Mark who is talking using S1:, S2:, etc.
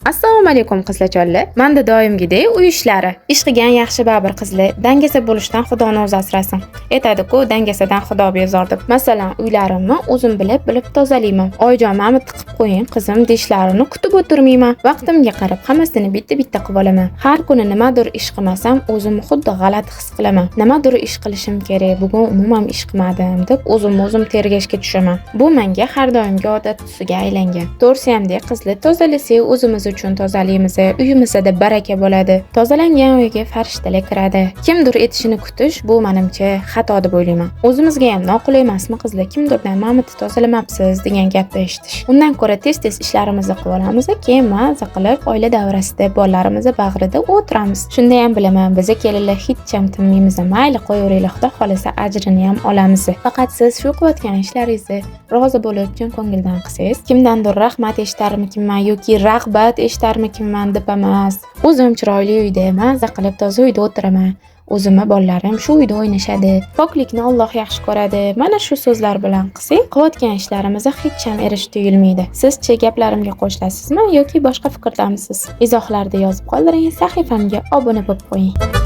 S1: Assalomu alaykum qizlarjonlar. Menda doimgidek uy ishlari. Ish qilgan yaxshi baribir qizlar. Dangasa bo'lishdan Xudoni o'zi asrasin. Aytadi-ku, dangasadan Xudo bezor deb. Masalan, uylarimni o'zim bilib tozalayman. Oyijon, meni tiqib qo'ying, qizim dishlarini kutib o'tirmayman. Vaqtimga qarab hammasini bitta qilib olaman. Har kuni nimadir ish qilmasam, o'zimni xuddi g'alati his qilaman. Nimadir ish qilishim kerak, bugun umuman ish qilmadim deb o'zim tergashga tushaman. Bu menga har doimgi odat tusiga aylangan. To'g'risi ham de qizlar, tozalasak o'zimiz uchun tozalaymiz, uyimizda baraka bo'ladi. Tozalangan uyga farishtalar kiradi. Kimdir etishini kutish bu menimcha xato deb o'ylayman. O'zimizga ham noqulay emasmi qizlar? Kimdirdan "Mamni tozalamabsiz" degan gapni eshitish. Undan ko'ra tez ishlarimizni qilib olamiz, keyin maza qilib oila davrasida bolalarimizni bag'rida o'tiramiz. Shunda ham bilaman, biza kelinlar hech ham tinmaymiz. Mayli qo'yaveringlar, Xudo xolasa ajrini ham olamiz. Faqat siz shu qilayotgan ishlaringizni rozi bo'lib, chin ko'ngildan qilsangiz, kimdandir rahmat eshitarmikinman yoki rag'bat eshitarmikinman deb emas. O'zim chiroyli uyda maza qilib toza uyda o'tiraman. O'zimni bolalarim shu uyda o'ynashadi. Poklikni Alloh yaxshi ko'radi. Mana shu so'zlar bilan qilsak, qilayotgan ishlarimizga hech ham erish tuyulmaydi. Siz-chi gaplarimga qo'shilasizmi yoki boshqa fikrdamisiz? Izohlarda yozib qoldiring, sahifamga obuna bo'lib qo'ying.